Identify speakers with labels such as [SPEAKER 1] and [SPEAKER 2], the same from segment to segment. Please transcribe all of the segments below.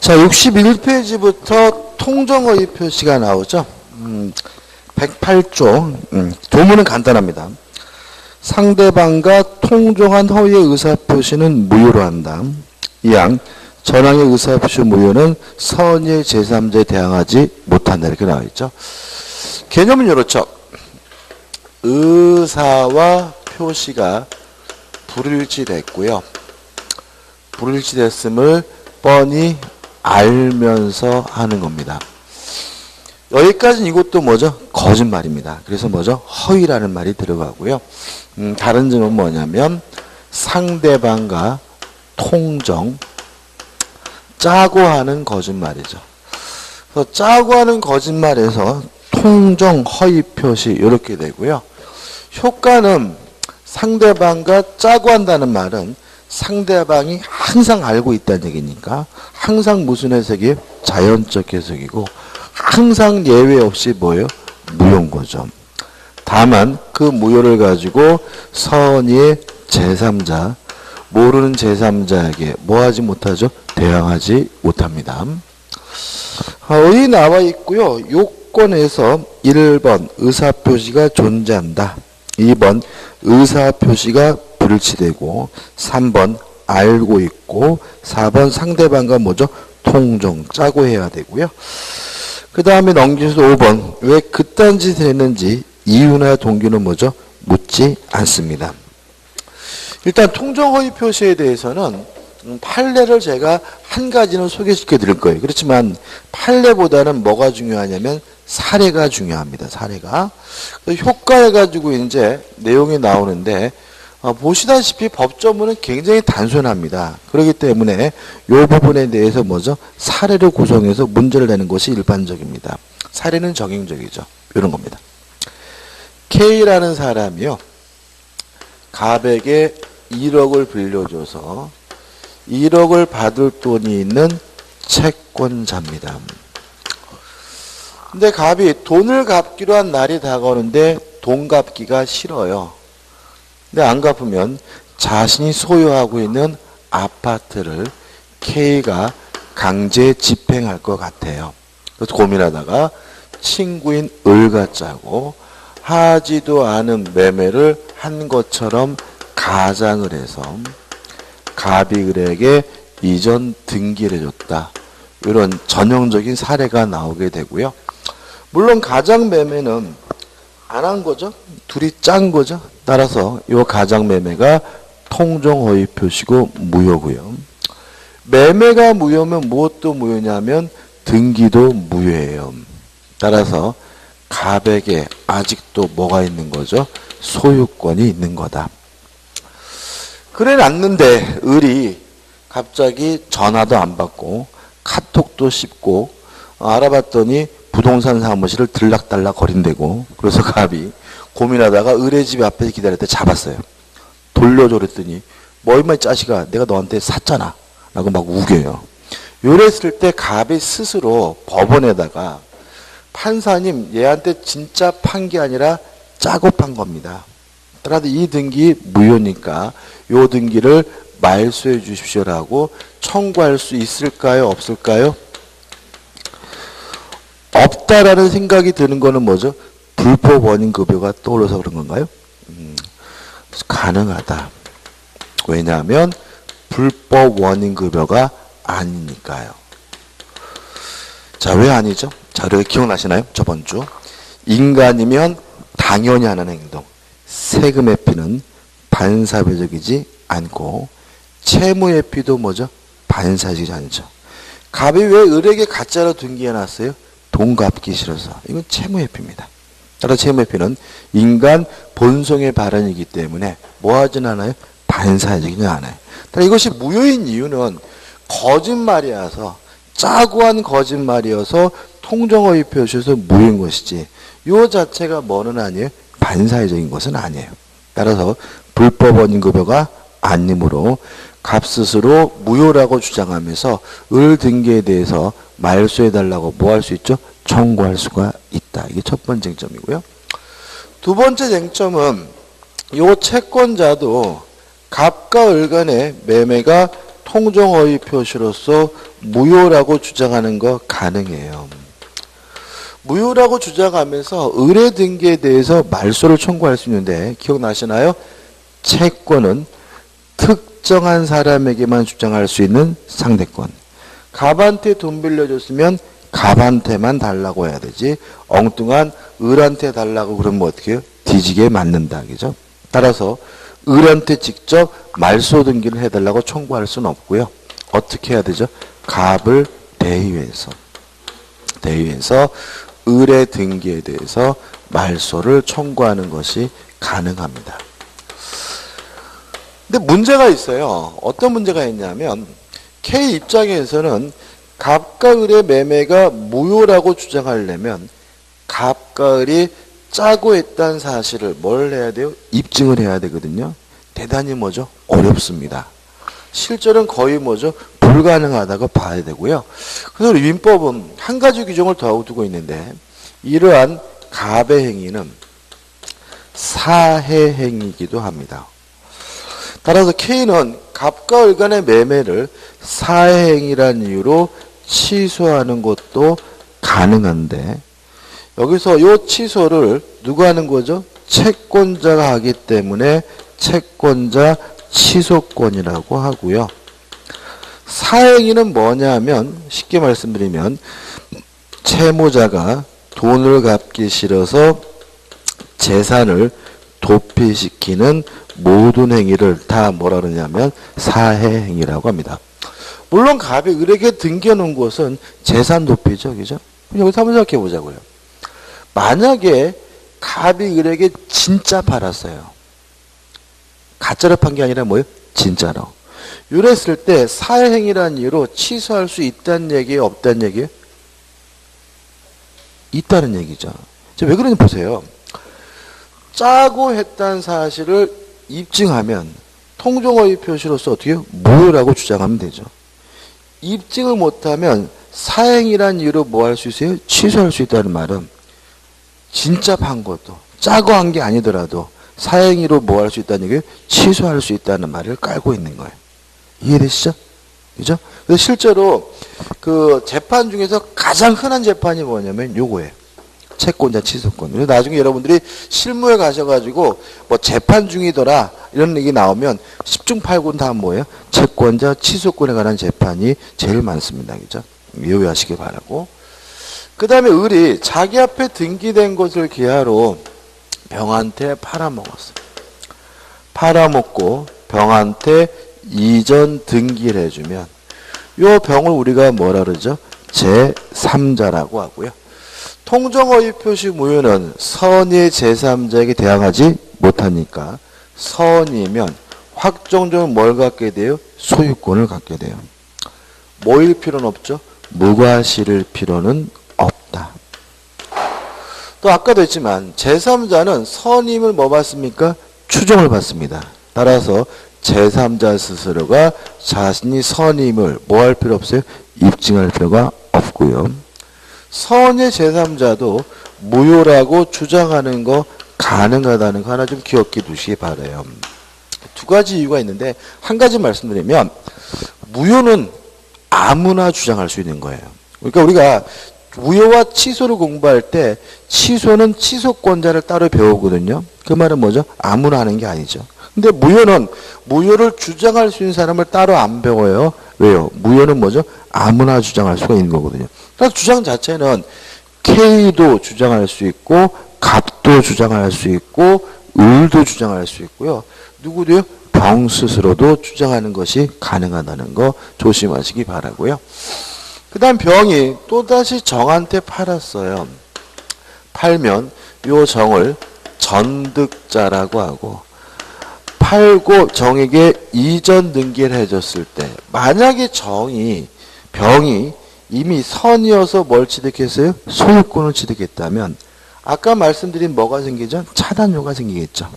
[SPEAKER 1] 자, 61페이지부터 통정허위 표시가 나오죠. 108조. 조문은 간단합니다. 상대방과 통정한 허위의 의사표시는 무효로 한다. 이항 전항의 의사표시 무효는 선의의 제3자에 대항하지 못한다. 이렇게 나와 있죠. 개념은 이렇죠. 의사와 표시가 불일치됐고요. 불일치됐음을 뻔히 알면서 하는 겁니다. 여기까지는 이것도 뭐죠? 거짓말입니다. 그래서 뭐죠? 허위라는 말이 들어가고요. 다른 점은 뭐냐면 상대방과 통정, 짜고 하는 거짓말이죠. 그래서 짜고 하는 거짓말에서 통정, 허위 표시 이렇게 되고요. 효과는 상대방과 짜고 한다는 말은 상대방이 항상 알고 있다는 얘기니까 항상 무슨 해석이 자연적 해석이고 항상 예외 없이 뭐예요? 무효인 거죠. 다만 그 무효를 가지고 선의의 제3자, 모르는 제3자에게 뭐 하지 못하죠? 대항하지 못합니다. 여기 나와 있고요. 요건에서 1번 의사표시가 존재한다. 2번 의사표시가 불일치되고 3번 알고 있고 4번 상대방과 뭐죠? 통정, 짜고 해야 되고요. 그 다음에 넘기셔서 5번 왜 그딴 짓을 했는지 이유나 동기는 뭐죠? 묻지 않습니다. 일단 통정허위 표시에 대해서는 판례를 제가 한 가지는 소개시켜 드릴 거예요. 그렇지만 판례보다는 뭐가 중요하냐면 사례가 중요합니다. 사례가. 효과해 가지고 이제 내용이 나오는데 보시다시피 법조문은 굉장히 단순합니다. 그렇기 때문에 이 부분에 대해서 뭐죠? 사례를 구성해서 문제를 내는 것이 일반적입니다. 사례는 정형적이죠. 이런 겁니다. K라는 사람이요. 갑에게 1억을 빌려줘서 1억을 받을 돈이 있는 채권자입니다. 근데 갑이 돈을 갚기로 한 날이 다가오는데 돈 갚기가 싫어요. 근데 안 갚으면 자신이 소유하고 있는 아파트를 K가 강제 집행할 것 같아요. 그래서 고민하다가 친구인 을과 짜고 하지도 않은 매매를 한 것처럼 가장을 해서 갑이 을에게 이전 등기를 해줬다. 이런 전형적인 사례가 나오게 되고요. 물론 가장 매매는 안 한 거죠. 둘이 짠 거죠. 따라서 이 가장 매매가 통정허위 표시고 무효고요. 매매가 무효면 무엇도 무효냐면 등기도 무효예요. 따라서 갑에게 아직도 뭐가 있는 거죠? 소유권이 있는 거다. 그래 놨는데 을이 갑자기 전화도 안 받고 카톡도 씹고 알아봤더니 부동산 사무실을 들락달락 거린대고 그래서 갑이 고민하다가 을의 집 앞에서 기다릴 때 잡았어요. 돌려줘 그랬더니 뭐 임마 이 자식아 내가 너한테 샀잖아 라고 막 우겨요. 이랬을 때 갑이 스스로 법원에다가 판사님 얘한테 진짜 판 게 아니라 짜고 판 겁니다. 따라서 이 등기 무효니까 요 등기를 말소해 주십시오라고 청구할 수 있을까요? 없을까요? 없다라는 생각이 드는 거는 뭐죠? 불법 원인급여가 떠올라서 그런 건가요? 가능하다. 왜냐하면 불법 원인급여가 아니니까요. 자, 왜 아니죠? 자료에 기억나시나요? 저번 주. 인간이면 당연히 하는 행동. 세금 회피는 반사회적이지 않고 채무 회피도 뭐죠? 반사적이지 않죠. 갑이 왜 을에게 가짜로 등기해놨어요? 돈 갚기 싫어서. 이건 채무 회피입니다. 따라 채무 회피는 인간 본성의 발현이기 때문에 뭐 하진 않아요? 반사적이지 않아요. 따라 이것이 무효인 이유는 거짓말이어서 짜고 한 거짓말이어서 통정허위 표시에서 무효인 것이지 이 자체가 뭐는 아니에요? 반사회적인 것은 아니에요. 따라서 불법 원인급여가 아니므로 갑 스스로 무효라고 주장하면서 을 등기에 대해서 말소해달라고 뭐 할 수 있죠? 청구할 수가 있다. 이게 첫 번째 쟁점이고요. 두 번째 쟁점은 이 채권자도 갑과 을 간의 매매가 통정어휘 표시로서 무효라고 주장하는 거 가능해요. 무효라고 주장하면서 의뢰 등기에 대해서 말소를 청구할 수 있는데 기억나시나요? 채권은 특정한 사람에게만 주장할 수 있는 상대권. 갑한테 돈 빌려줬으면 갑한테만 달라고 해야 되지. 엉뚱한 을한테 달라고 그러면 어떻게 해요? 뒤지게 맞는다. 그죠? 따라서 을한테 직접 말소 등기를 해달라고 청구할 수는 없고요. 어떻게 해야 되죠? 갑을 대의해서 의뢰 등기에 대해서 말소를 청구하는 것이 가능합니다. 근데 문제가 있어요. 어떤 문제가 있냐면 K 입장에서는 갑과 을의 매매가 무효라고 주장하려면 갑과 을이 짜고 했다는 사실을 뭘 해야 돼요? 입증을 해야 되거든요. 대단히 뭐죠? 어렵습니다. 실제로는 거의 뭐죠? 불가능하다고 봐야 되고요. 그래서 민법은 한 가지 규정을 더 두고 있는데 이러한 갑의 행위는 사해 행위이기도 합니다. 따라서 K는 갑과 을 간의 매매를 사해 행위란 이유로 취소하는 것도 가능한데 여기서 이 취소를 누가 하는 거죠? 채권자가 하기 때문에 채권자 취소권이라고 하고요. 사행위는 뭐냐면 쉽게 말씀드리면 채무자가 돈을 갚기 싫어서 재산을 도피시키는 모든 행위를 다 뭐라 그러냐면 사해행위라고 합니다. 물론 갑이 을에게 등겨놓은 것은 재산 도피죠. 그죠? 여기서 한번 생각해 보자고요. 만약에 갑이 을에게 진짜 팔았어요. 가짜로 판 게 아니라 뭐예요? 진짜로. 이랬을 때 사해행위라는 이유로 취소할 수 있다는 얘기예요? 없다는 얘기예요? 있다는 얘기죠. 왜 그러냐 보세요. 짜고 했다는 사실을 입증하면 통정어휘 표시로서 어떻게 해요? 무효라고 주장하면 되죠. 입증을 못하면 사행이라는 이유로 뭐 할 수 있어요? 취소할 수 있다는 말은 진짜 판 것도 짜고 한 게 아니더라도 사행위로 뭐 할 수 있다는 얘기예요? 취소할 수 있다는 말을 깔고 있는 거예요. 이해되시죠? 그죠? 그래서 실제로 그 재판 중에서 가장 흔한 재판이 뭐냐면 요거예요. 채권자 취소권. 그래서 나중에 여러분들이 실무에 가셔가지고 뭐 재판 중이더라 이런 얘기 나오면 10중 8군 다 뭐예요? 채권자 취소권에 관한 재판이 제일 많습니다. 그죠? 유의하시기 바라고. 그 다음에 을이 자기 앞에 등기된 것을 기하로 병한테 팔아먹었어요. 팔아먹고 병한테 이전 등기를 해주면 요 병을 우리가 뭐라 그러죠? 제3자라고 하고요. 통정어휘 표시 무효는 선의 제3자에게 대항하지 못하니까 선이면 확정적으로 뭘 갖게 돼요? 소유권을 갖게 돼요. 뭐일 필요는 없죠? 무과실일 필요는 없다. 또 아까도 했지만 제3자는 선임을 뭐 받습니까? 추정을 받습니다. 따라서 제3자 스스로가 자신이 선임을 뭐 할 필요 없어요? 입증할 필요가 없고요. 선의 제3자도 무효라고 주장하는 거 가능하다는 거 하나 좀 기억해 두시기 바라요. 두 가지 이유가 있는데 한 가지 말씀드리면 무효는 아무나 주장할 수 있는 거예요. 그러니까 우리가 무효와 취소를 공부할 때 취소는 취소권자를 따로 배우거든요. 그 말은 뭐죠? 아무나 하는 게 아니죠. 근데 무효는 무효를 주장할 수 있는 사람을 따로 안 배워요. 왜요? 무효는 뭐죠? 아무나 주장할 수가 있는 거거든요. 그래서 주장 자체는 K도 주장할 수 있고 갑도 주장할 수 있고 을도 주장할 수 있고요. 누구도요? 병 스스로도 주장하는 것이 가능하다는 거 조심하시기 바라고요. 그 다음 병이 또다시 정한테 팔았어요. 팔면 요 정을 전득자라고 하고 팔고 정에게 이전 등기를 해줬을 때 만약에 병이 이미 선이어서 뭘 취득했어요? 소유권을 취득했다면 아까 말씀드린 뭐가 생기죠? 차단료가 생기겠죠.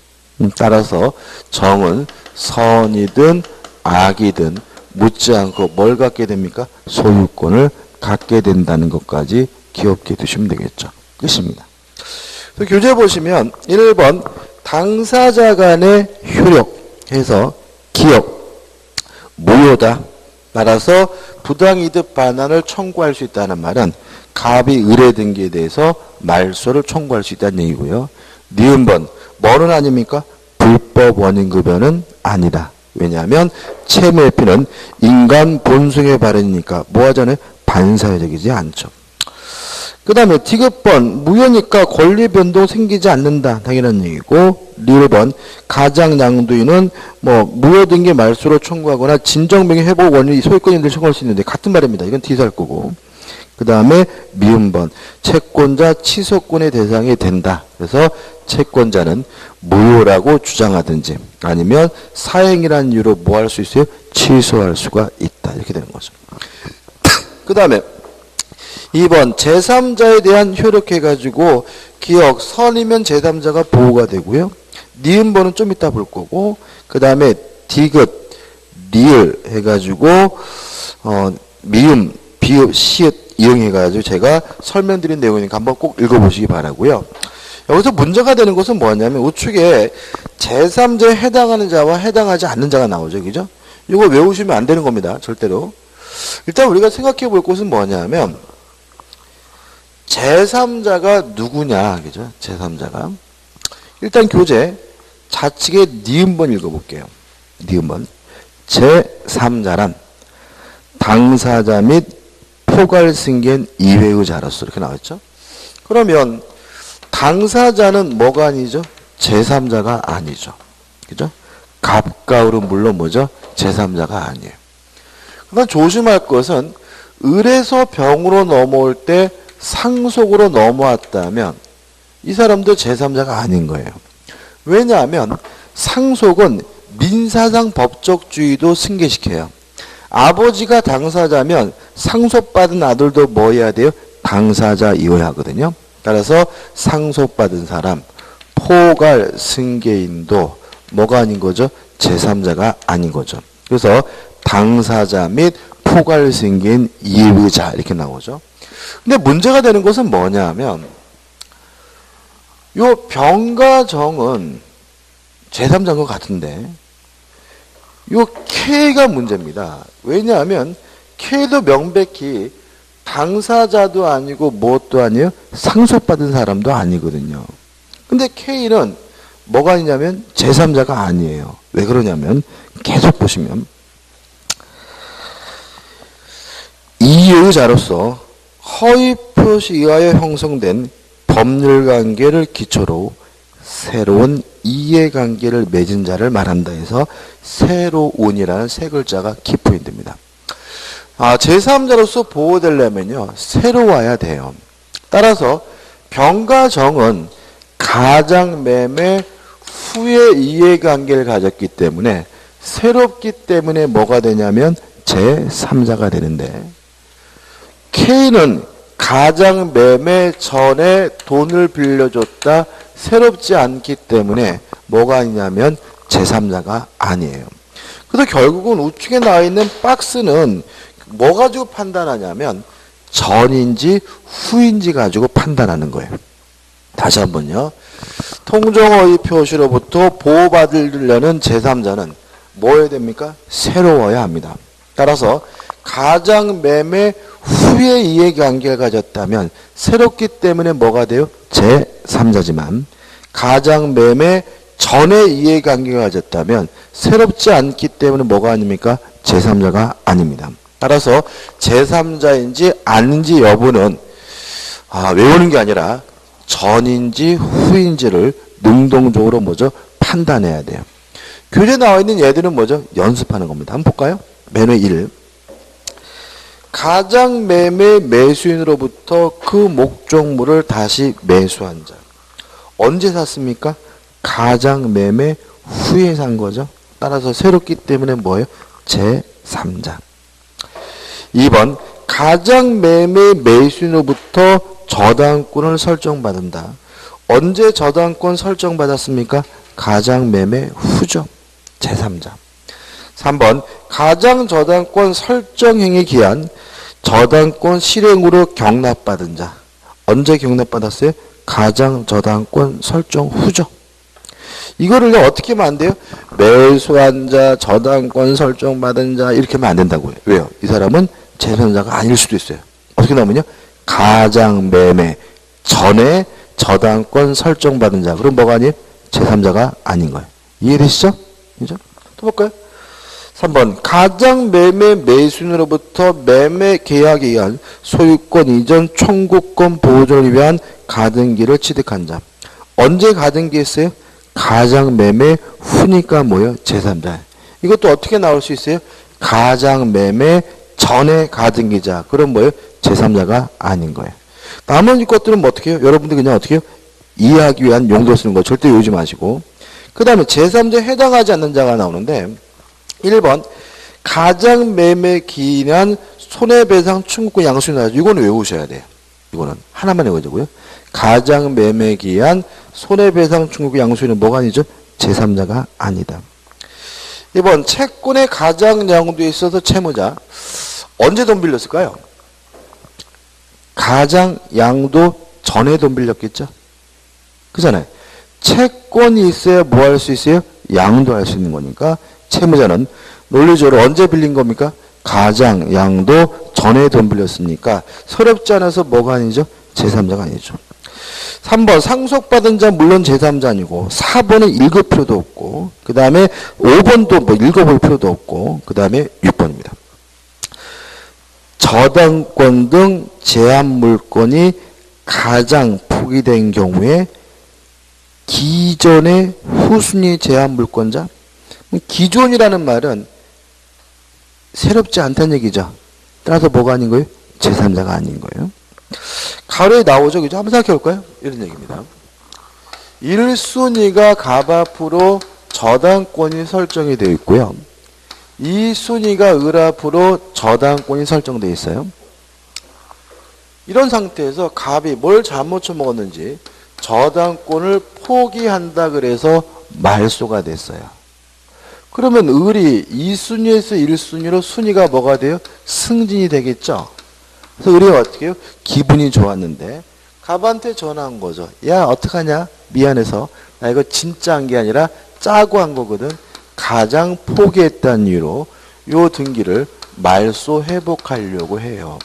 [SPEAKER 1] 따라서 정은 선이든 악이든 묻지 않고 뭘 갖게 됩니까? 소유권을 갖게 된다는 것까지 기억해 두시면 되겠죠. 끝입니다. 교재 보시면 1번 당사자 간의 효력해서 기억 무효다 따라서 부당이득 반환을 청구할 수 있다는 말은 갑이 의뢰 등기에 대해서 말소를 청구할 수 있다는 얘기고요. 니은번 뭐는 아닙니까? 불법 원인급여는 아니다. 왜냐하면 채무회피는 인간 본성의 발현이니까 뭐 하잖아요? 반사회적이지 않죠. 그 다음에 디귿번 무효니까 권리 변동 생기지 않는다. 당연한 얘기고 리을번 가장양도인은 뭐 무효 등기 말소로 청구하거나 진정명의 회복 원인이 소유권인들 청구할 수 있는데 같은 말입니다. 이건 D살 거고. 그 다음에 미음번 채권자 취소권의 대상이 된다. 그래서 채권자는 무효라고 주장하든지 아니면 사행이라는 이유로 뭐 할 수 있어요? 취소할 수가 있다. 이렇게 되는 거죠. 그 다음에 2번 제3자에 대한 효력해가지고 기억 선이면 제3자가 보호가 되고요. 니은번은 좀 이따 볼 거고 그 다음에 디귿 리을 해가지고 미음 비읍 시읒 이용해가지고 제가 설명드린 내용이니까 한번 꼭 읽어보시기 바라고요. 여기서 문제가 되는 것은 뭐냐면 우측에 제3자에 해당하는 자와 해당하지 않는 자가 나오죠. 그죠? 이거 외우시면 안 되는 겁니다. 절대로. 일단 우리가 생각해 볼 것은 뭐냐면 제3자가 누구냐. 그죠? 제3자가. 일단 교재 좌측에 니은번 읽어볼게요. 니은번. 제3자란 당사자 및 포괄승계인 이외의 자로서 이렇게 나왔죠. 그러면 당사자는 뭐가 아니죠? 제3자가 아니죠. 그죠? 갑과을은 물론 뭐죠? 제3자가 아니에요. 그러나 조심할 것은 을에서 병으로 넘어올 때 상속으로 넘어왔다면 이 사람도 제3자가 아닌 거예요. 왜냐하면 상속은 민사상 법적주의도 승계시켜요. 아버지가 당사자면 상속받은 아들도 뭐 해야 돼요? 당사자이어야 하거든요. 따라서 상속받은 사람, 포괄 승계인도 뭐가 아닌 거죠? 제3자가 아닌 거죠. 그래서 당사자 및 포괄 승계인 이의자 이렇게 나오죠. 근데 문제가 되는 것은 뭐냐면 요 병과 정은 제3자인 것 같은데 요 K가 문제입니다. 왜냐하면 K도 명백히 당사자도 아니고 무엇도 아니에요? 상속받은 사람도 아니거든요. 근데 K는 뭐가 아니냐면 제3자가 아니에요. 왜 그러냐면 계속 보시면 이의자로서 허위 표시 의하여 형성된 법률관계를 기초로 새로운 이해관계를 맺은 자를 말한다 해서 새로운이라는 세 글자가 키포인트입니다. 제3자로서 보호되려면요. 새로워야 돼요. 따라서 병과 정은 가장매매 후에 이해관계를 가졌기 때문에 새롭기 때문에 뭐가 되냐면 제3자가 되는데 K는 가장매매 전에 돈을 빌려줬다 새롭지 않기 때문에 뭐가 아니냐면 제3자가 아니에요. 그래서 결국은 우측에 나와 있는 박스는 뭐 가지고 판단하냐면 전인지 후인지 가지고 판단하는 거예요. 다시 한번요. 통정허위 표시로부터 보호받으려는 제3자는 뭐 해야 됩니까? 새로워야 합니다. 따라서 가장매매 후에 이해관계를 가졌다면 새롭기 때문에 뭐가 돼요? 제3자지만 가장매매 전에 이해관계가 가졌다면 새롭지 않기 때문에 뭐가 아닙니까? 제3자가 아닙니다. 따라서 제3자인지 아닌지 여부는 외우는 게 아니라 전인지 후인지를 능동적으로 뭐죠? 판단해야 돼요. 교재에 나와 있는 얘들은 뭐죠? 연습하는 겁니다. 한번 볼까요? 맨 위 1. 가장매매 매수인으로부터 그 목적물을 다시 매수한 자. 언제 샀습니까? 가장매매 후에 산 거죠. 따라서 새롭기 때문에 뭐예요? 제3자. 2번 가장매매 매수인으로부터 저당권을 설정받는다. 언제 저당권 설정받았습니까? 가장매매 후죠. 제3자. 3번 가장저당권 설정행위 기한 저당권 실행으로 경납받은 자. 언제 경납받았어요? 가장저당권 설정 후죠. 이거를 어떻게 하면 안 돼요? 매수한 자, 저당권 설정받은 자 이렇게 하면 안 된다고요. 왜요? 이 사람은 제3자가 아닐 수도 있어요. 어떻게 나오면요? 가장 매매 전에 저당권 설정받은 자. 그럼 뭐가 아니에요? 제3자가 아닌 거예요. 이해되시죠? 그죠? 또 볼까요? 3번 가장 매매 매수인으로부터 매매 계약에 의한 소유권 이전 청구권 보존을 위한 가등기를 취득한 자. 언제 가등기 했어요? 가장 매매 후니까 뭐예요? 제3자. 이것도 어떻게 나올 수 있어요? 가장 매매 전에 가등기자. 그럼 뭐예요? 제3자가 아닌 거예요. 나머지 것들은 뭐 어떻게 해요? 여러분들 그냥 어떻게 해요? 이해하기 위한 용도 쓰는 거 절대 외우지 마시고. 그 다음에 제3자에 해당하지 않는 자가 나오는데 1번 가장 매매 기인한 손해배상 청구권 양수인하죠. 이거는 외우셔야 돼요. 이거는 하나만 외우자고요. 가장 매매 기한 손해배상 청구권 양수인은 뭐가 아니죠? 제3자가 아니다. 2번 채권의 가장 양도에 있어서 채무자. 언제 돈 빌렸을까요? 가장 양도 전에 돈 빌렸겠죠? 그잖아요. 채권이 있어야 뭐 할 수 있어요? 양도할 수 있는 거니까 채무자는 논리적으로 언제 빌린 겁니까? 가장 양도 전에 돈 빌렸으니까 서럽지 않아서 뭐가 아니죠? 제3자가 아니죠. 3번 상속받은 자 물론 제3자 아니고 4번은 읽을 필요도 없고 그 다음에 5번도 뭐 읽어볼 필요도 없고 그 다음에 6번입니다. 저당권 등 제한 물건이 가장 포기된 경우에 기존의 후순위 제한 물권자. 기존이라는 말은 새롭지 않다는 얘기죠. 따라서 뭐가 아닌 거예요? 제3자가 아닌 거예요. 가로에 나오죠. 그죠? 한번 생각해 볼까요? 이런 얘기입니다. 1순위가 갑 앞으로 저당권이 설정이 되어 있고요. 2순위가 을 앞으로 저당권이 설정되어 있어요. 이런 상태에서 갑이 뭘 잘못 쳐먹었는지 저당권을 포기한다 그래서 말소가 됐어요. 그러면 을이 2순위에서 1순위로 순위가 뭐가 돼요? 승진이 되겠죠. 그래서 을이 어떻게 해요? 기분이 좋았는데 갑한테 전화한 거죠. 야 어떡하냐? 미안해서 나 이거 진짜 한 게 아니라 짜고 한 거거든. 가장 포기했다는 이유로 요 등기를 말소 회복하려고 해요.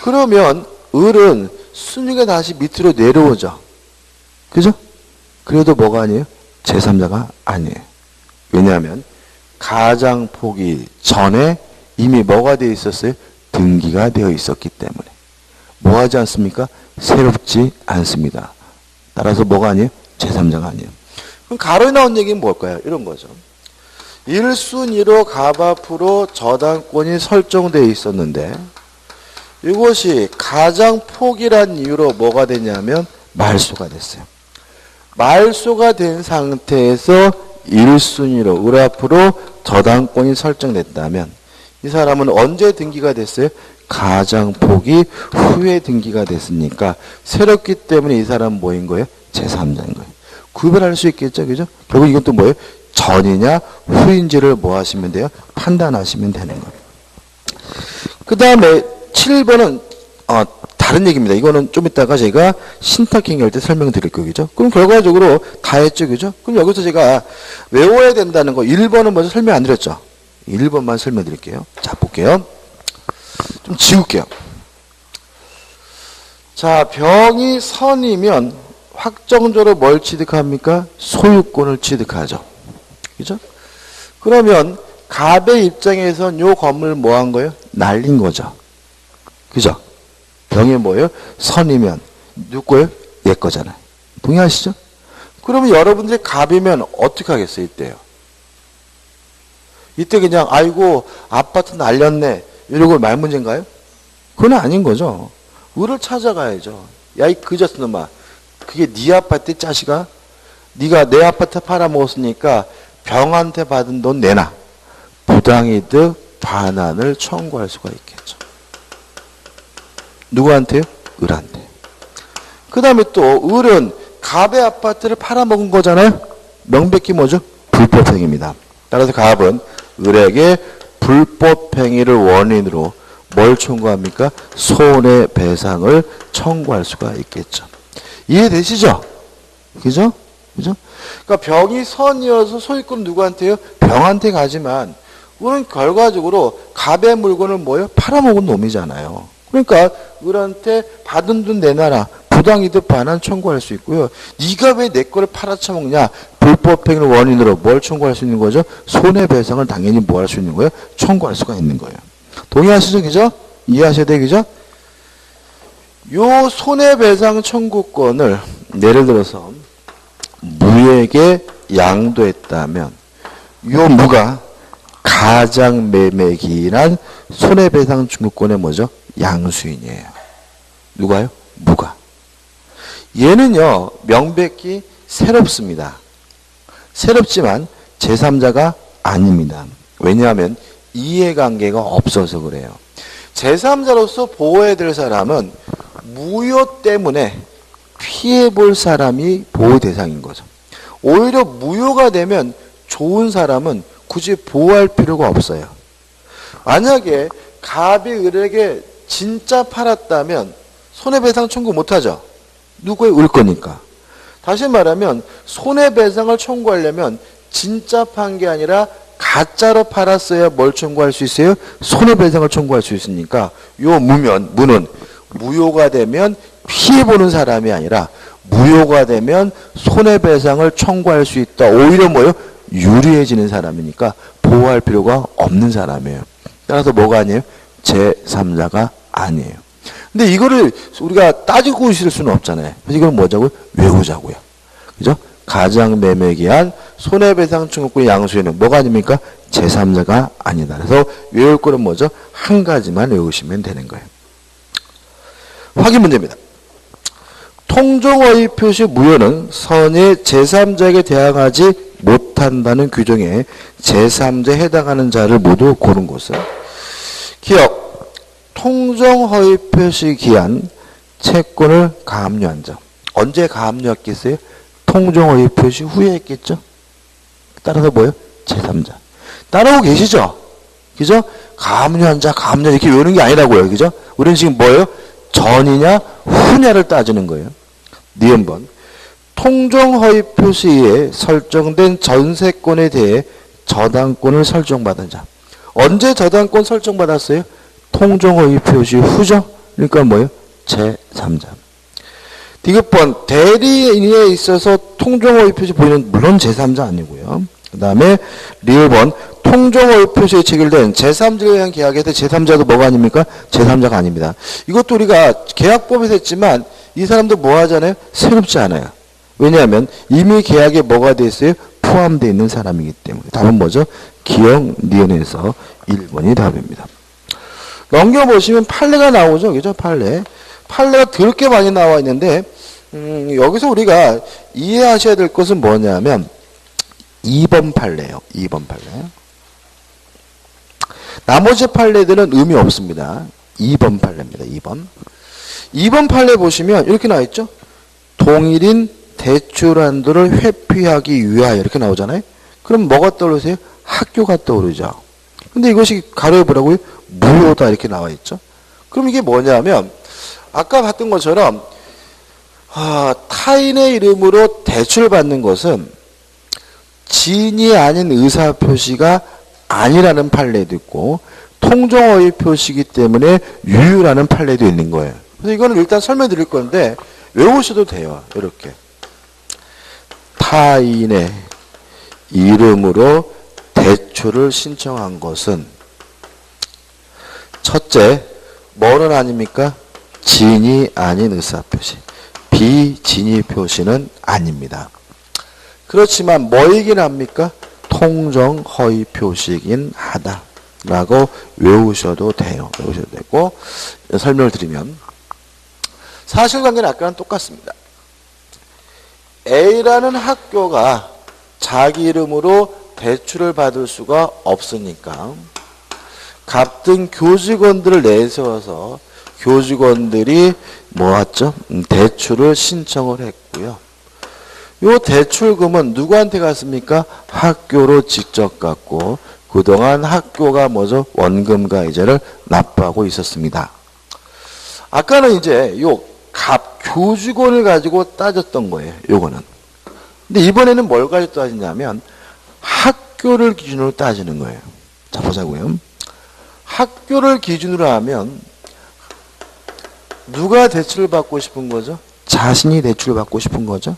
[SPEAKER 1] 그러면 을은 순위가 다시 밑으로 내려오죠. 그죠? 그래도 뭐가 아니에요? 제3자가 아니에요. 왜냐하면 가장 포기 전에 이미 뭐가 되어 있었어요? 등기가 되어 있었기 때문에. 뭐 하지 않습니까? 새롭지 않습니다. 따라서 뭐가 아니에요? 제3자가 아니에요. 그럼 가로에 나온 얘기는 뭘까요? 이런 거죠. 1순위로 갑 앞으로 저당권이 설정되어 있었는데 이것이 가장 포기란 이유로 뭐가 됐냐면 말소가 됐어요. 말소가 된 상태에서 1순위로 을 앞으로 저당권이 설정됐다면 이 사람은 언제 등기가 됐어요? 가장 포기 후에 등기가 됐으니까 새롭기 때문에 이 사람은 뭐인 거예요? 제3자인 거예요. 구별할 수 있겠죠? 그죠? 결국 이건 또 뭐예요? 전이냐 후인지를 뭐 하시면 돼요? 판단하시면 되는 거예요. 그 다음에 7번은 다른 얘기입니다. 이거는 좀 이따가 제가 신탁행위 할 때 설명드릴 거겠죠. 그럼 결과적으로 다 했죠. 그죠? 그럼 여기서 제가 외워야 된다는 거 1번은 먼저 설명 안 드렸죠. 1번만 설명드릴게요. 자, 볼게요. 좀 지울게요. 자, 병이 선이면 확정적으로 뭘 취득합니까? 소유권을 취득하죠. 그죠? 그러면 갑의 입장에선 요 건물 뭐 한 거예요? 날린 거죠. 그죠? 병이 뭐예요? 선이면 누구 거예요? 얘 거잖아요. 동의하시죠? 그러면 여러분들이 갑이면 어떻게 하겠어요? 이때요. 이때 그냥 아이고 아파트 날렸네 이러고 말 문제인가요? 그건 아닌 거죠. 을을 찾아가야죠. 야 이 그저스 놈아 그게 네 아파트 짜식아? 네가 내 아파트 팔아먹었으니까 병한테 받은 돈 내놔. 부당이득 반환을 청구할 수가 있겠죠. 누구한테요? 을한테. 그 다음에 또 을은 갑의 아파트를 팔아먹은 거잖아요. 명백히 뭐죠? 불법행위입니다. 따라서 갑은 을에게 불법행위를 원인으로 뭘 청구합니까? 손해배상을 청구할 수가 있겠죠. 이해되시죠? 그죠? 그죠? 그러니까 병이 선이어서 소유권은 누구한테요? 병한테 가지만 우리는 결과적으로 갑의 물건을 뭐예요? 팔아먹은 놈이잖아요. 그러니까 을한테 받은 돈 내놔라. 부당이득 반환 청구할 수 있고요. 네가 왜 내 거를 팔아쳐먹냐? 불법행위를 원인으로 뭘 청구할 수 있는 거죠? 손해배상을 당연히 뭐 할 수 있는 거예요? 청구할 수가 있는 거예요. 동의하시죠? 그죠? 이해하셔야 돼요. 그죠? 요 손해배상 청구권을 예를 들어서 무에게 양도했다면 요 무가 가장 매매기일한 손해배상 청구권의 뭐죠? 양수인이에요. 누가요? 무가. 얘는요, 명백히 새롭습니다. 새롭지만 제3자가 아닙니다. 왜냐하면 이해관계가 없어서 그래요. 제3자로서 보호해야 될 사람은 무효 때문에 피해볼 사람이 보호 대상인 거죠. 오히려 무효가 되면 좋은 사람은 굳이 보호할 필요가 없어요. 만약에 갑이 을에게 진짜 팔았다면 손해배상 청구 못하죠. 누구의 을 거니까. 다시 말하면 손해배상을 청구하려면 진짜 판 게 아니라 가짜로 팔았어야 뭘 청구할 수 있어요? 손해배상을 청구할 수 있으니까 요 무는 무효가 되면 피해보는 사람이 아니라 무효가 되면 손해배상을 청구할 수 있다. 오히려 뭐예요? 유리해지는 사람이니까 보호할 필요가 없는 사람이에요. 따라서 뭐가 아니에요? 제3자가 아니에요. 근데 이거를 우리가 따지고 있을 수는 없잖아요. 그래서 이걸 뭐자고요? 외우자고요. 그죠? 가장 매매기한 손해배상 청구권의 양수에는 뭐가 아닙니까? 제3자가 아니다. 그래서 외울 거는 뭐죠? 한 가지만 외우시면 되는 거예요. 확인 문제입니다. 통정어의 표시 무효는 선의 제3자에게 대항하지 못한다는 규정에 제3자에 해당하는 자를 모두 고른 것은 기억. 통정허위 표시 기한 채권을 가압류한 자. 언제 가압류했겠어요? 통정허위 표시 후에 했겠죠? 따라서 뭐예요? 제3자. 따라오고 계시죠? 그죠? 가압류한 자, 가압류 이렇게 외우는 게 아니라고요. 그죠? 우리는 지금 뭐예요? 전이냐, 후냐를 따지는 거예요. 니은번. 통정허위 표시에 설정된 전세권에 대해 저당권을 설정받은 자. 언제 저당권 설정받았어요? 통정허위 표시 후죠? 그러니까 뭐예요? 제3자. 디귿번. 대리인에 있어서 통정허위 표시 보이는 물론 제3자 아니고요. 그 다음에 리을번. 통정허위 표시에 체결된 제3자에 대한 계약에서 제3자도 뭐가 아닙니까? 제3자가 아닙니다. 이것도 우리가 계약법에서 했지만 이 사람도 뭐 하잖아요? 새롭지 않아요. 왜냐하면 이미 계약에 뭐가 돼 있어요? 포함되어 있는 사람이기 때문에. 답은 뭐죠? 기억, 니은에서 1번이 답입니다. 넘겨보시면 판례가 나오죠. 그죠? 판례가 더럽게 많이 나와 있는데, 여기서 우리가 이해하셔야 될 것은 뭐냐면, 2번 판례예요. 2번 판례. 나머지 판례들은 의미 없습니다. 2번 판례입니다. 2번. 2번 판례 보시면 이렇게 나와 있죠. 동일인 대출 한도를 회피하기 위하여 이렇게 나오잖아요. 그럼 뭐가 떠오르세요? 학교가 떠오르죠. 근데 이것이 가로에 뭐라고요? 무효다 이렇게 나와 있죠. 그럼 이게 뭐냐면 아까 봤던 것처럼 타인의 이름으로 대출을 받는 것은 지인이 아닌 의사표시가 아니라는 판례도 있고 통정허위 표시이기 때문에 유효라는 판례도 있는 거예요. 그래서 이거는 일단 설명드릴 건데 외우셔도 돼요. 이렇게. 타인의 이름으로 대출을 신청한 것은 첫째, 뭐는 아닙니까? 진이 아닌 의사표시. 비진의 표시는 아닙니다. 그렇지만 뭐이긴 합니까? 통정허위 표시이긴 하다. 라고 외우셔도 돼요. 외우셔도 되고 설명을 드리면 사실관계는 아까랑 똑같습니다. A라는 학교가 자기 이름으로 대출을 받을 수가 없으니까 같은 교직원들을 내세워서 교직원들이 뭐했죠? 대출을 신청을 했고요. 요 대출금은 누구한테 갔습니까? 학교로 직접 갔고 그동안 학교가 뭐죠? 원금과 이자를 납부하고 있었습니다. 아까는 이제 요 교직원을 가지고 따졌던 거예요. 요거는. 근데 이번에는 뭘 가지고 따지냐면 학교를 기준으로 따지는 거예요. 자, 보자고요. 학교를 기준으로 하면 누가 대출을 받고 싶은 거죠? 자신이 대출을 받고 싶은 거죠.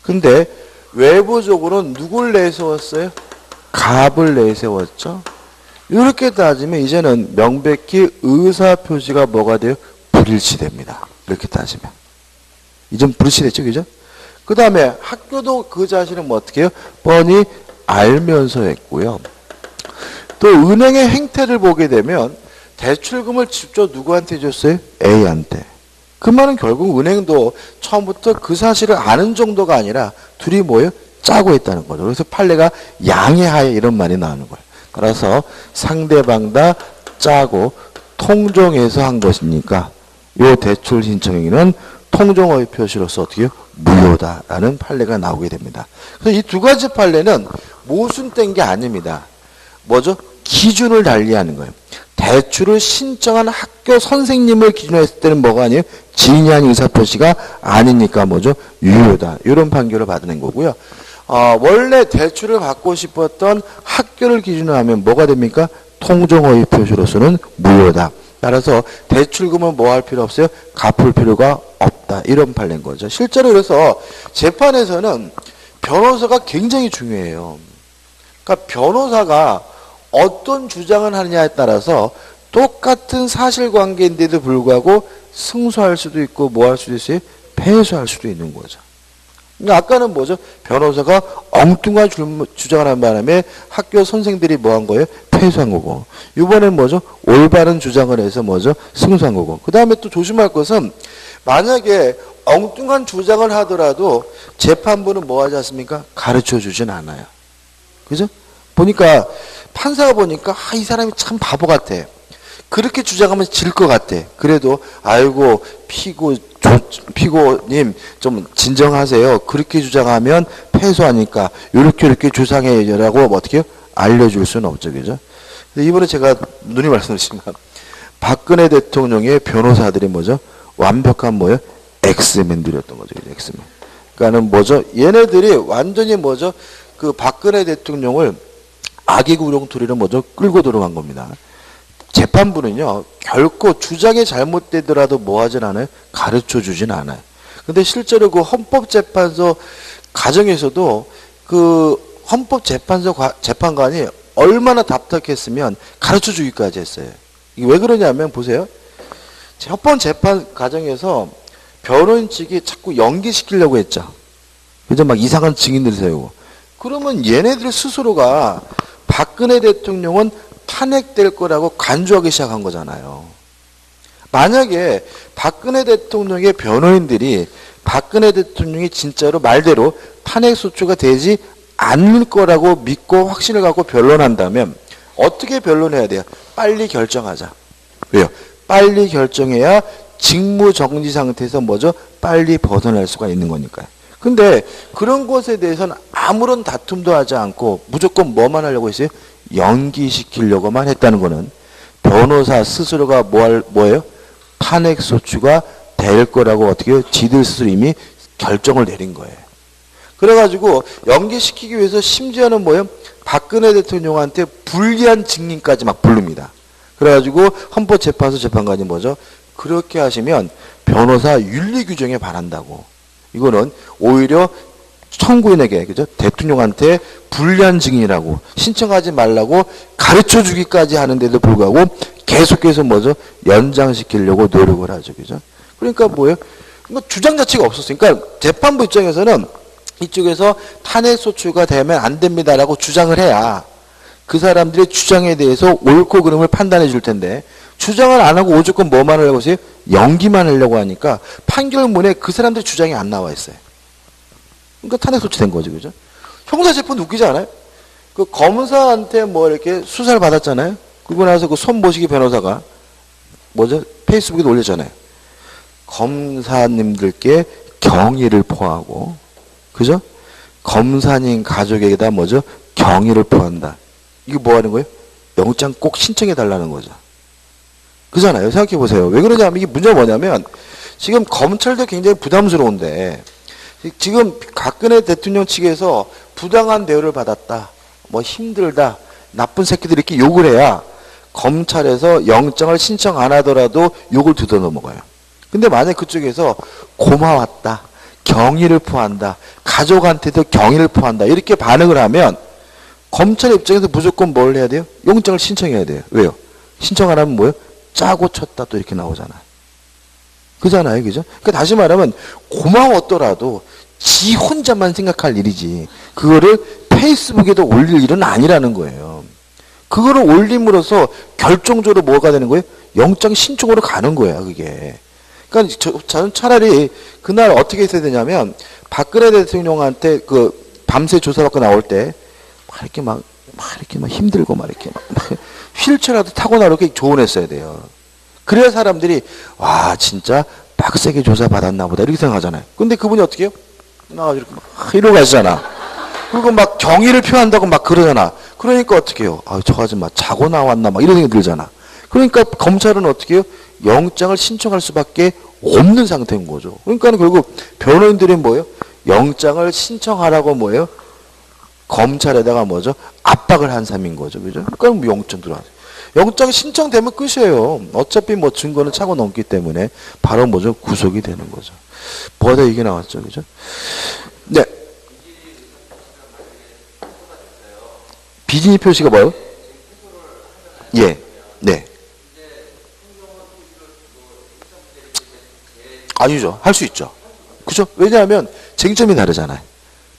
[SPEAKER 1] 근데 외부적으로는 누굴 내세웠어요? 갑을 내세웠죠. 이렇게 따지면 이제는 명백히 의사표시가 뭐가 돼요? 불일치됩니다. 이렇게 따지면. 이젠 불일치됐죠, 그죠? 그 다음에 학교도 그 자신은 뭐 어떻게 해요? 뻔히 알면서 했고요. 또 은행의 행태를 보게 되면 대출금을 직접 누구한테 줬어요? A한테. 그 말은 결국 은행도 처음부터 그 사실을 아는 정도가 아니라 둘이 뭐예요? 짜고 있다는 거죠. 그래서 판례가 양해하에 이런 말이 나오는 거예요. 따라서 상대방 다 짜고 통정해서 한 것이니까 이 대출 신청행위는 통정의 표시로서 어떻게 해요? 무효다라는 판례가 나오게 됩니다. 그래서 이 두 가지 판례는 모순된 게 아닙니다. 뭐죠? 기준을 달리하는 거예요. 대출을 신청한 학교 선생님을 기준으로 했을 때는 뭐가 아니에요? 진의한 의사표시가 아니니까 뭐죠? 유효다. 이런 판결을 받는 거고요. 원래 대출을 받고 싶었던 학교를 기준으로 하면 뭐가 됩니까? 통정허위 표시로서는 무효다. 따라서 대출금은 뭐 할 필요 없어요? 갚을 필요가 없다. 이런 판례인 거죠. 실제로 그래서 재판에서는 변호사가 굉장히 중요해요. 그러니까 변호사가 어떤 주장을 하느냐에 따라서 똑같은 사실관계인데도 불구하고 승소할 수도 있고 뭐 할 수도 있어요? 패소할 수도 있는 거죠. 그러니까 아까는 뭐죠? 변호사가 엉뚱한 주장을 한 바람에 학교 선생들이 뭐 한 거예요? 패소한 거고. 이번엔 뭐죠? 올바른 주장을 해서 뭐죠? 승소한 거고. 그 다음에 또 조심할 것은 만약에 엉뚱한 주장을 하더라도 재판부는 뭐 하지 않습니까? 가르쳐 주진 않아요. 그죠? 보니까 판사가 보니까 이 사람이 참 바보 같아. 그렇게 주장하면 질 것 같아. 그래도 아이고 피고님 좀 진정하세요. 그렇게 주장하면 패소하니까 이렇게 주장해라고 어떻게 해요? 알려줄 수는 없죠. 그죠? 근데 이번에 제가 누님 말씀하시지만 박근혜 대통령의 변호사들이 뭐죠? 완벽한 뭐예요? 엑스맨들이었던 거죠. 엑스맨. 그러니까는 뭐죠? 얘네들이 완전히 뭐죠? 그 박근혜 대통령을 악의 구렁텅이를 먼저 끌고 들어간 겁니다. 재판부는요, 결코 주장이 잘못되더라도 뭐 하진 않아요? 가르쳐 주진 않아요. 근데 실제로 그 헌법재판소 과정에서도 그 헌법재판소 재판관이 얼마나 답답했으면 가르쳐 주기까지 했어요. 이게 왜 그러냐면 보세요. 헌법 재판 과정에서 변호인 측이 자꾸 연기시키려고 했죠. 그죠? 막 이상한 증인들 세우고. 그러면 얘네들 스스로가 박근혜 대통령은 탄핵될 거라고 간주하기 시작한 거잖아요. 만약에 박근혜 대통령의 변호인들이 박근혜 대통령이 진짜로 말대로 탄핵소추가 되지 않을 거라고 믿고 확신을 갖고 변론한다면 어떻게 변론해야 돼요? 빨리 결정하자. 왜요? 빨리 결정해야 직무정지 상태에서 뭐죠? 빨리 벗어날 수가 있는 거니까요. 근데 그런 것에 대해서는 아무런 다툼도 하지 않고 무조건 뭐만 하려고 했어요? 연기시키려고만 했다는 거는 변호사 스스로가 뭐예요? 탄핵소추가 될 거라고 어떻게 해요? 지들 스스로 이미 결정을 내린 거예요. 그래가지고 연기시키기 위해서 심지어는 뭐예요? 박근혜 대통령한테 불리한 증인까지 막 부릅니다. 그래가지고 헌법재판소 재판관이 뭐죠? 그렇게 하시면 변호사 윤리 규정에 반한다고. 이거는 오히려 청구인에게, 그죠? 대통령한테 불리한 증인이라고 신청하지 말라고 가르쳐 주기까지 하는데도 불구하고 계속해서 뭐죠? 연장시키려고 노력을 하죠. 그죠? 그러니까 뭐예요? 주장 자체가 없었어요. 그러니까 재판부 입장에서는 이쪽에서 탄핵소추가 되면 안 됩니다라고 주장을 해야 그 사람들의 주장에 대해서 옳고 그름을 판단해 줄 텐데 주장을 안 하고 오죽건 뭐만 하려고 하세요? 연기만 하려고 하니까 판결문에 그 사람들 주장이 안 나와 있어요. 그러니까 탄핵소추 된 거죠. 그죠? 형사재판도 웃기지 않아요? 그 검사한테 뭐 이렇게 수사를 받았잖아요. 그러고 나서 그 손보시기 변호사가 뭐죠? 페이스북에도 올렸잖아요. 검사님들께 경의를 표하고, 그죠? 검사님 가족에게다 뭐죠? 경의를 표한다. 이게 뭐 하는 거예요? 영장 꼭 신청해 달라는 거죠. 그잖아요. 생각해 보세요. 왜 그러냐면 이게 문제가 뭐냐면 지금 검찰도 굉장히 부담스러운데 지금 박근혜 대통령 측에서 부당한 대우를 받았다, 뭐 힘들다, 나쁜 새끼들 이렇게 욕을 해야 검찰에서 영장을 신청 안 하더라도 욕을 두드러 넘어가요. 근데 만약 그쪽에서 고마웠다, 경의를 표한다, 가족한테도 경의를 표한다 이렇게 반응을 하면 검찰 입장에서 무조건 뭘 해야 돼요? 영장을 신청해야 돼요. 왜요? 신청 안 하면 뭐예요? 짜고 쳤다 또 이렇게 나오잖아요. 그잖아요. 그죠? 그러니까 다시 말하면 고마웠더라도 지 혼자만 생각할 일이지 그거를 페이스북에도 올릴 일은 아니라는 거예요. 그거를 올림으로써 결정적으로 뭐가 되는 거예요? 영장 신청으로 가는 거예요. 그게. 그러니까 저는 차라리 그날 어떻게 했어야 되냐면 박근혜 대통령한테 그 밤새 조사받고 나올 때 막 이렇게 막 힘들고 막 이렇게 막 휠체어라도 타고 나오게 조언했어야 돼요. 그래야 사람들이 와 진짜 빡세게 조사받았나 보다 이렇게 생각하잖아요. 근데 그분이 어떻게 해요? 나가지고 이렇게 막 이러고 가시잖아. 그리고 막 경의를 표한다고 막 그러잖아. 그러니까 어떻게 해요? 아, 저 아줌마 자고 나왔나 막 이런 생각이 들잖아. 그러니까 검찰은 어떻게 해요? 영장을 신청할 수밖에 없는 상태인 거죠. 그러니까 결국 변호인들이 뭐예요? 영장을 신청하라고 뭐예요? 검찰에다가 뭐죠? 압박을 한 셈인 거죠. 그죠? 그러니까 뭐 영장 들어가죠. 영장 신청되면 끝이에요. 어차피 뭐 증거는 차고 넘기 때문에 바로 뭐죠? 구속이 되는 거죠. 뭐하다 이게 나왔죠. 그죠? 네. 비진이 표시가 뭐예요? 예. 네. 아니죠. 할 수 있죠. 그죠? 왜냐하면 쟁점이 다르잖아요.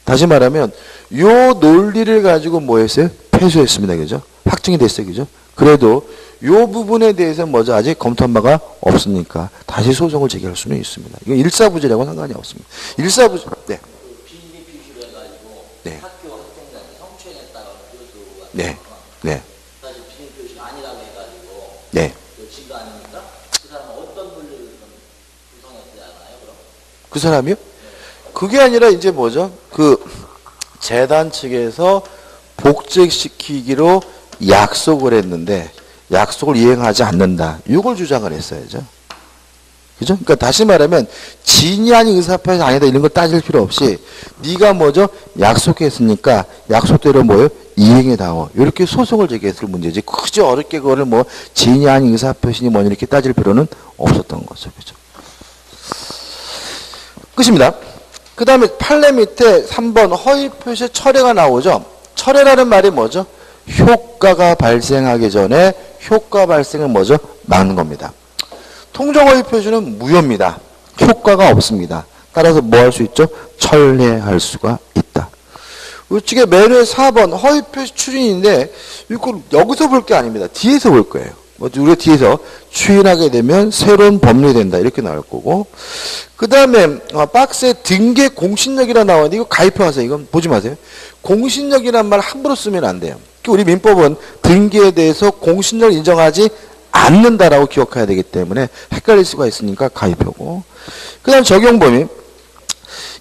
[SPEAKER 1] 다시 말하면 요 논리를 가지고 뭐 했어요? 패소했습니다. 그죠? 확정이 됐어요. 그죠? 그래도 요 부분에 대해서 뭐죠? 아직 검토한 바가 없으니까 다시 소송을 제기할 수는 있습니다. 이건 일사부재라고 상관이 없습니다. 일사부재. 네.
[SPEAKER 2] 비밀 표시로 해가지고
[SPEAKER 1] 네.
[SPEAKER 2] 학교 학생들한테 성추행했다가 그것도
[SPEAKER 1] 네. 네.
[SPEAKER 2] 사실 비밀 표시가 아니라고 해가지고
[SPEAKER 1] 네.
[SPEAKER 2] 지가 아닙니까? 그 사람은 어떤 분류를 좀 구성했잖아요, 그럼?
[SPEAKER 1] 그 사람이요? 그게 아니라 이제 뭐죠? 그 재단 측에서 복직시키기로 약속을 했는데 약속을 이행하지 않는다. 이걸 주장을 했어야죠. 그죠? 그러니까 다시 말하면 진이 아닌 의사표시 아니다 이런 걸 따질 필요 없이 네가 뭐죠? 약속했으니까 약속대로 뭐요? 이행해 다오. 이렇게 소송을 제기했을 문제지. 굳이 어렵게 그거를 뭐 진이 아닌 의사표시니 뭐니 이렇게 따질 필요는 없었던 거죠. 그죠? 끝입니다. 그 다음에 판례 밑에 3번 허위표시 철회가 나오죠. 철회라는 말이 뭐죠? 효과가 발생하기 전에 효과 발생은 뭐죠? 막는 겁니다. 통정허위표시는 무효입니다. 효과가 없습니다. 따라서 뭐 할 수 있죠? 철회할 수가 있다. 우측에 맨 위에 4번 허위표시 추진인데 이거 여기서 볼 게 아닙니다. 뒤에서 볼 거예요. 우리가 뒤에서 추인하게 되면 새로운 법률이 된다 이렇게 나올 거고 그 다음에 박스에 등기 공신력이라 나오는데 이거 가입해와서 이건 보지 마세요. 공신력이란 말 함부로 쓰면 안 돼요. 우리 민법은 등기에 대해서 공신력을 인정하지 않는다라고 기억해야 되기 때문에 헷갈릴 수가 있으니까 가입하고 그 다음 적용 범위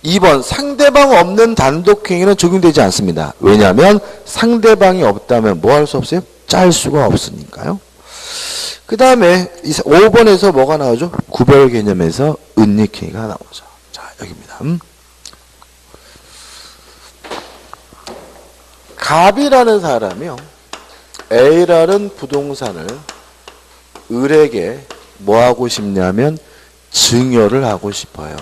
[SPEAKER 1] 2번 상대방 없는 단독행위는 적용되지 않습니다. 왜냐하면 상대방이 없다면 뭐 할 수 없어요? 짤 수가 없으니까요. 그 다음에 5번에서 뭐가 나오죠? 구별 개념에서 은닉행위가 나오죠. 자, 여기입니다. 갑이라는 사람이요. A라는 부동산을 을에게 뭐 하고 싶냐면 증여를 하고 싶어요.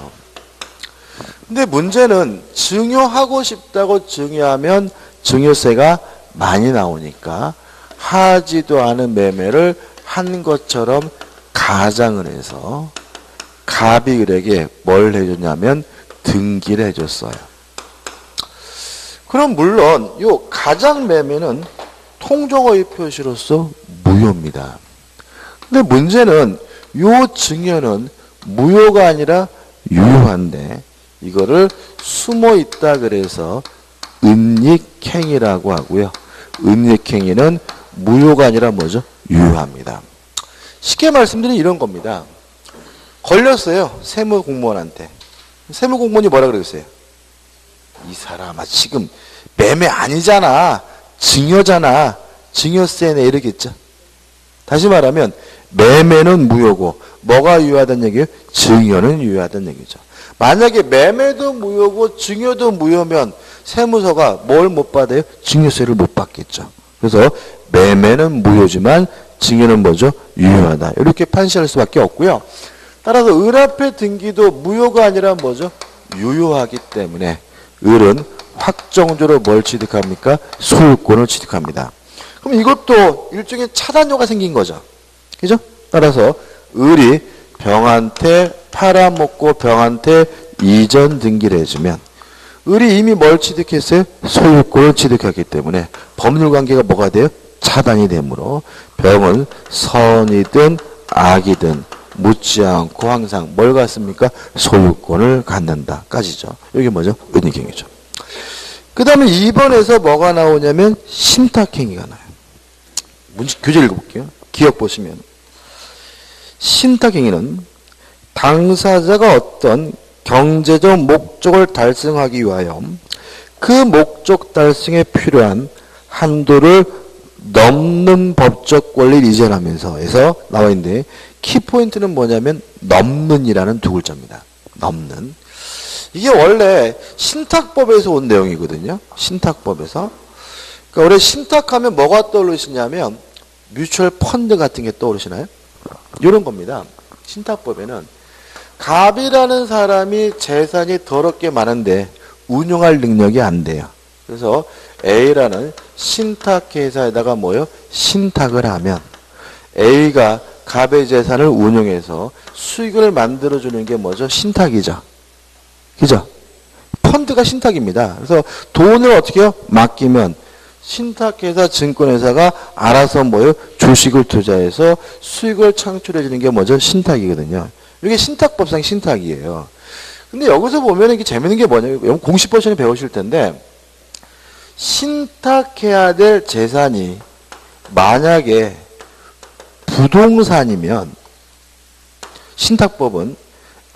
[SPEAKER 1] 근데 문제는 증여하고 싶다고 증여하면 증여세가 많이 나오니까 하지도 않은 매매를 한 것처럼 가장을 해서 갑이 을에게 뭘 해줬냐면 등기를 해줬어요. 그럼 물론 요 가장 매매는 통정허위 표시로서 무효입니다. 근데 문제는 요 증여는 무효가 아니라 유효한데 이거를 숨어 있다 그래서 은닉행위라고 하고요. 은닉행위는 무효가 아니라 뭐죠? 유효합니다. 쉽게 말씀드리면 이런 겁니다. 걸렸어요. 세무공무원한테. 세무공무원이 뭐라 그랬어요? 이 사람아 지금 매매 아니잖아. 증여잖아. 증여세 내 이러겠죠. 다시 말하면 매매는 무효고 뭐가 유효하다는 얘기예요? 증여는 유효하다는 얘기죠. 만약에 매매도 무효고 증여도 무효면 세무서가 뭘 못 받아요? 증여세를 못 받겠죠. 그래서 매매는 무효지만 증여는 뭐죠? 유효하다. 이렇게 판시할 수밖에 없고요. 따라서 을 앞에 등기도 무효가 아니라 뭐죠? 유효하기 때문에 을은 확정적으로 뭘 취득합니까? 소유권을 취득합니다. 그럼 이것도 일종의 차단료가 생긴 거죠. 그죠? 따라서 을이 병한테 팔아먹고 병한테 이전 등기를 해주면 을이 이미 뭘 취득했어요? 소유권을 취득했기 때문에 법률관계가 뭐가 돼요? 차단이 되므로 병은 선이든 악이든 묻지 않고 항상 뭘 갖습니까? 소유권을 갖는다까지죠. 이게 뭐죠? 은닉행위죠. 그 다음에 2번에서 뭐가 나오냐면 신탁행위가 나요. 문제 교재 읽어볼게요. 기억 보시면 신탁행위는 당사자가 어떤 경제적 목적을 달성하기 위하여 그 목적 달성에 필요한 한도를 넘는 법적 권리를 이전하면서 해서 나와 있는데 키포인트는 뭐냐면 넘는이라는 두 글자입니다. 넘는. 이게 원래 신탁법에서 온 내용이거든요. 신탁법에서. 그러니까 원래 신탁하면 뭐가 떠오르시냐면 뮤추얼 펀드 같은 게 떠오르시나요? 이런 겁니다. 신탁법에는 갑이라는 사람이 재산이 더럽게 많은데 운용할 능력이 안 돼요. 그래서 A라는 신탁회사에다가 뭐요? 신탁을 하면 A가 갑의 재산을 운용해서 수익을 만들어주는 게 뭐죠? 신탁이죠. 그죠? 펀드가 신탁입니다. 그래서 돈을 어떻게 해요? 맡기면 신탁회사, 증권회사가 알아서 뭐요? 주식을 투자해서 수익을 창출해주는 게 뭐죠? 신탁이거든요. 이게 신탁법상 신탁이에요. 근데 여기서 보면 이게 재밌는 게 뭐냐면 공식 버전에 배우실 텐데 신탁해야 될 재산이 만약에 부동산이면 신탁법은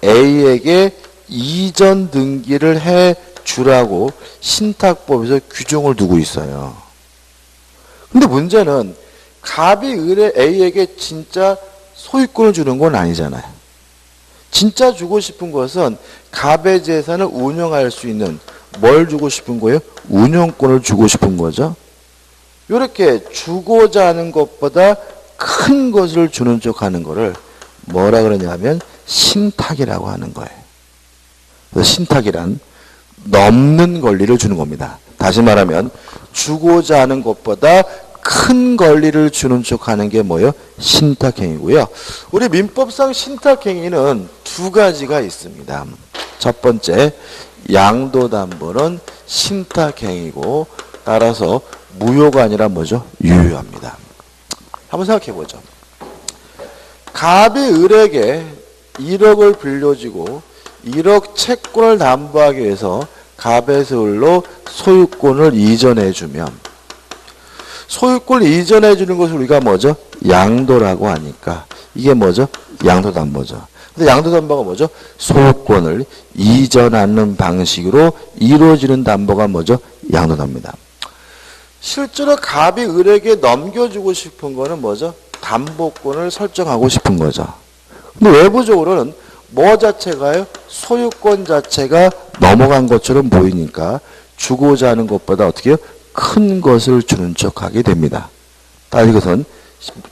[SPEAKER 1] A에게 이전 등기를 해 주라고 신탁법에서 규정을 두고 있어요. 근데 문제는 갑이 을에 A에게 진짜 소유권을 주는 건 아니잖아요. 진짜 주고 싶은 것은 갑의 재산을 운영할 수 있는 뭘 주고 싶은 거예요? 운영권을 주고 싶은 거죠. 이렇게 주고자 하는 것보다 큰 것을 주는 척 하는 거를 뭐라 그러냐면 신탁이라고 하는 거예요. 그래서 신탁이란 넘는 권리를 주는 겁니다. 다시 말하면 주고자 하는 것보다 큰 권리를 주는 척 하는 게 뭐예요? 신탁행위고요. 우리 민법상 신탁행위는 두 가지가 있습니다. 첫 번째, 양도담보는 신탁행위고 따라서 무효가 아니라 뭐죠? 유효합니다. 한번 생각해 보죠. 갑이 을에게 1억을 빌려주고 1억 채권을 담보하기 위해서 갑에서 을로 소유권을 이전해 주면 소유권을 이전해 주는 것을 우리가 뭐죠? 양도라고 하니까 이게 뭐죠? 양도담보죠. 근데 양도담보가 뭐죠? 소유권을 이전하는 방식으로 이루어지는 담보가 뭐죠? 양도담보입니다. 실제로 갑이 을에게 넘겨주고 싶은 거는 뭐죠? 담보권을 설정하고 싶은 거죠. 근데 외부적으로는 뭐 자체가요? 소유권 자체가 넘어간 것처럼 보이니까 주고자 하는 것보다 어떻게 해요? 큰 것을 주는 척하게 됩니다. 따라서 이것은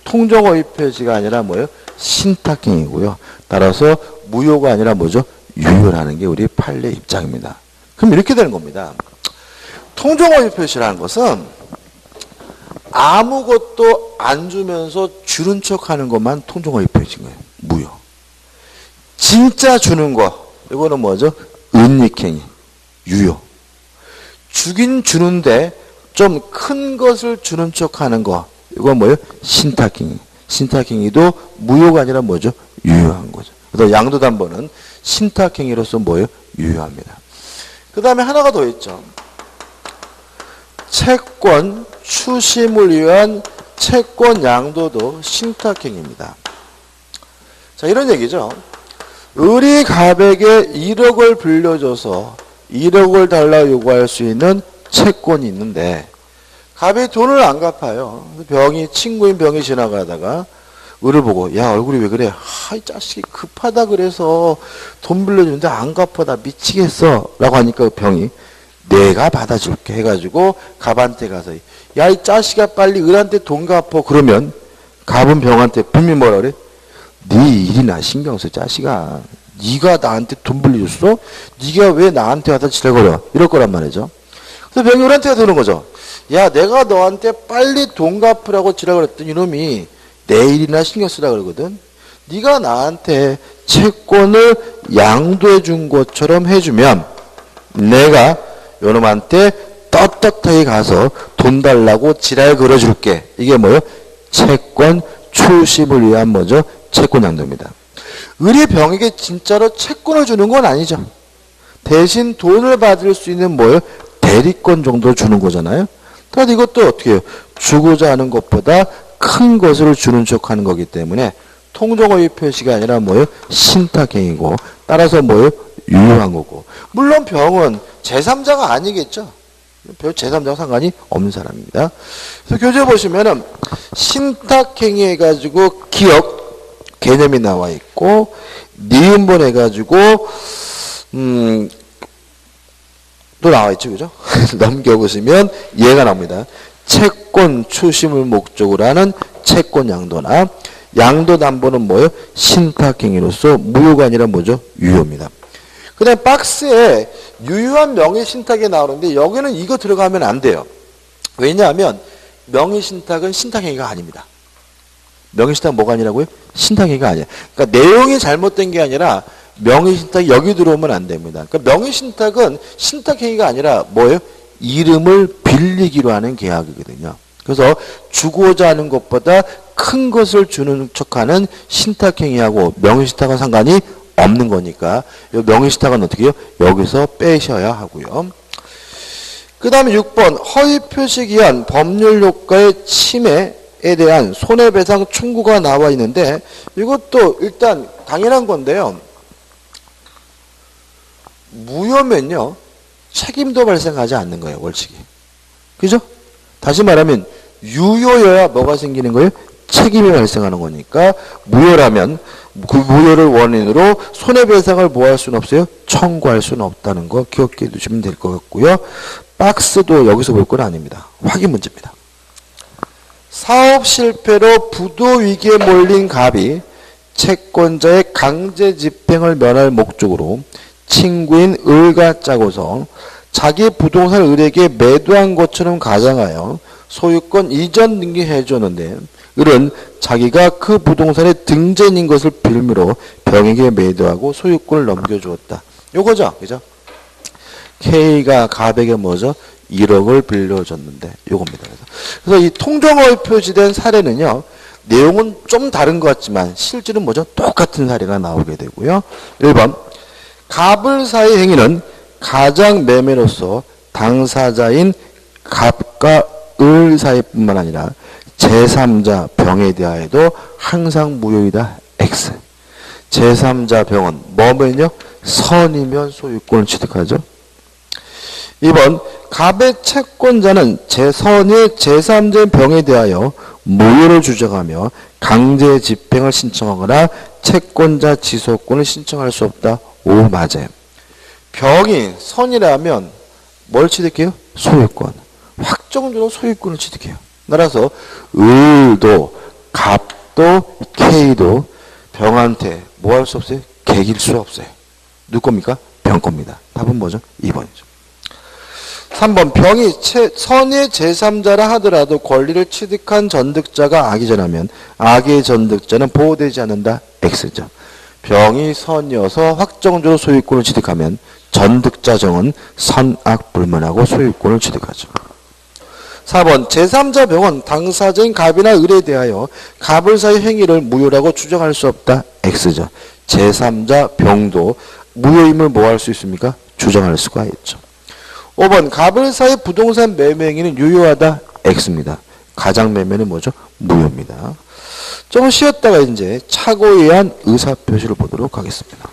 [SPEAKER 1] 통정허위 표시가 아니라 뭐예요? 신탁행위고요. 따라서 무효가 아니라 뭐죠? 유효라는 게 우리 판례 입장입니다. 그럼 이렇게 되는 겁니다. 통정허위 표시라는 것은 아무것도 안 주면서 주는 척하는 것만 통정허위 표시인 거예요. 무효. 진짜 주는 거 이거는 뭐죠? 은닉행위. 유효. 주긴 주는데 좀 큰 것을 주는 척하는 거 이건 뭐예요? 신탁행위. 신탁행위도 무효가 아니라 뭐죠? 유효한 거죠. 그래서 양도담보는 신탁행위로서 뭐예요? 유효합니다. 그 다음에 하나가 더 있죠. 채권 추심을 위한 채권 양도도 신탁행위입니다. 자, 이런 얘기죠. 을이 갑에게 1억을 빌려줘서 1억을 달라 요구할 수 있는 채권이 있는데 갑이 돈을 안 갚아요. 친구인 병이 지나가다가 을을 보고 야 얼굴이 왜 그래? 이 자식이 급하다 그래서 돈 빌려주는데 안 갚아 나 미치겠어 라고 하니까 병이 내가 받아줄게 해가지고 갑한테 가서 야 이 자식아 빨리 을한테 돈 갚어. 그러면 갑은 병한테 분명히 뭐라 그래? 네 일이나 신경 써 자식아. 네가 나한테 돈 빌려줬어? 네가 왜 나한테 와서 지랄거려? 이럴 거란 말이죠. 그래서 병이 을한테 가서 그러는 거죠. 야 내가 너한테 빨리 돈 갚으라고 지랄거렸더니 이놈이 내 일이나 신경 쓰라 그러거든. 네가 나한테 채권을 양도해 준 것처럼 해주면 내가 요놈한테 떳떳하게 가서 돈 달라고 지랄 걸어줄게. 이게 뭐예요? 채권 추심을 위한 뭐죠? 채권 양도입니다. 을이 병에게 진짜로 채권을 주는 건 아니죠. 대신 돈을 받을 수 있는 뭐예요? 대리권 정도 주는 거잖아요. 그런데 이것도 어떻게 해요? 주고자 하는 것보다 큰 것을 주는 척하는 거기 때문에 통정어의 표시가 아니라 뭐예요? 신탁행위고 따라서 뭐예요? 유효한 거고. 물론 병은 제3자가 아니겠죠. 별 제3자와 상관이 없는 사람입니다. 그래서 교재 보시면은 신탁행위 해가지고 기억 개념이 나와 있고 니은본 해가지고 또 나와 있죠, 그죠? 넘겨보시면 얘가 나옵니다. 채권 추심을 목적으로 하는 채권 양도나 양도 담보는 뭐예요? 신탁행위로서 무효가 아니라 뭐죠? 유효입니다. 그 다음에 박스에 유효한 명의신탁이 나오는데 여기는 이거 들어가면 안 돼요. 왜냐하면 명의신탁은 신탁행위가 아닙니다. 명의신탁은 뭐가 아니라고요? 신탁행위가 아니에요. 그러니까 내용이 잘못된 게 아니라 명의신탁이 여기 들어오면 안 됩니다. 그러니까 명의신탁은 신탁행위가 아니라 뭐예요? 이름을 빌리기로 하는 계약이거든요. 그래서 주고자 하는 것보다 큰 것을 주는 척하는 신탁행위하고 명의신탁은 상관이 없는 거니까 이 명의신탁은 어떻게 해요? 여기서 빼셔야 하고요. 그 다음에 6번 허위 표시기한 법률 효과의 침해에 대한 손해배상 청구가 나와 있는데 이것도 일단 당연한 건데요. 무효면요. 책임도 발생하지 않는 거예요. 원칙이. 그죠? 다시 말하면 유효여야 뭐가 생기는 거예요? 책임이 발생하는 거니까 무효라면 그 무효를 원인으로 손해배상을 뭐 할 수는 없어요? 청구할 수는 없다는 거 기억해 두시면 될 것 같고요. 박스도 여기서 볼 건 아닙니다. 확인 문제입니다. 사업 실패로 부도 위기에 몰린 갑이 채권자의 강제 집행을 면할 목적으로 친구인 을과 짜고서 자기 부동산을 을에게 매도한 것처럼 가정하여 소유권 이전 등기해 줬는데 을은 자기가 그 부동산의 등재인인 것을 빌미로 병에게 매도하고 소유권을 넘겨주었다. 요거죠. 그죠? K가 갑에게 뭐죠? 1억을 빌려줬는데 요겁니다. 그래서 이 통정어에 표시된 사례는요. 내용은 좀 다른 것 같지만 실질은 뭐죠? 똑같은 사례가 나오게 되고요. 1번 갑을 사이 행위는 가장 매매로서 당사자인 갑과 을 사이뿐만 아니라 제3자 병에 대하여도 항상 무효이다. X. 제3자 병은 뭐면요? 선이면 소유권을 취득하죠. 2번 갑의 채권자는 선의 제3자 병에 대하여 무효를 주장하며 강제 집행을 신청하거나 채권자 지소권을 신청할 수 없다. 오, 맞아요. 병이 선이라면 뭘 취득해요? 소유권. 확정적으로 소유권을 취득해요. 따라서 을도 갑도 K도 병한테 뭐 할 수 없어요? 개길 수 없어요. 누구 겁니까? 병 겁니다. 답은 뭐죠? 2번이죠. 3번 병이 선의 제3자라 하더라도 권리를 취득한 전득자가 악이전하면 악의 전득자는 보호되지 않는다. X죠. 병이 선이어서 확정적으로 소유권을 취득하면 전득자 정은 선악 불문하고 소유권을 취득하죠. 4번 제3자 병은 당사자인 갑이나 을에 대하여 갑을 사이 행위를 무효라고 주장할 수 없다. X죠. 제3자 병도 무효임을 뭐 할 수 있습니까? 주장할 수가 있죠. 5번 갑을 사이 부동산 매매 행위는 유효하다. X입니다. 가장 매매는 뭐죠? 무효입니다. 좀 쉬었다가 이제 착오에 의한 의사표시를 보도록 하겠습니다.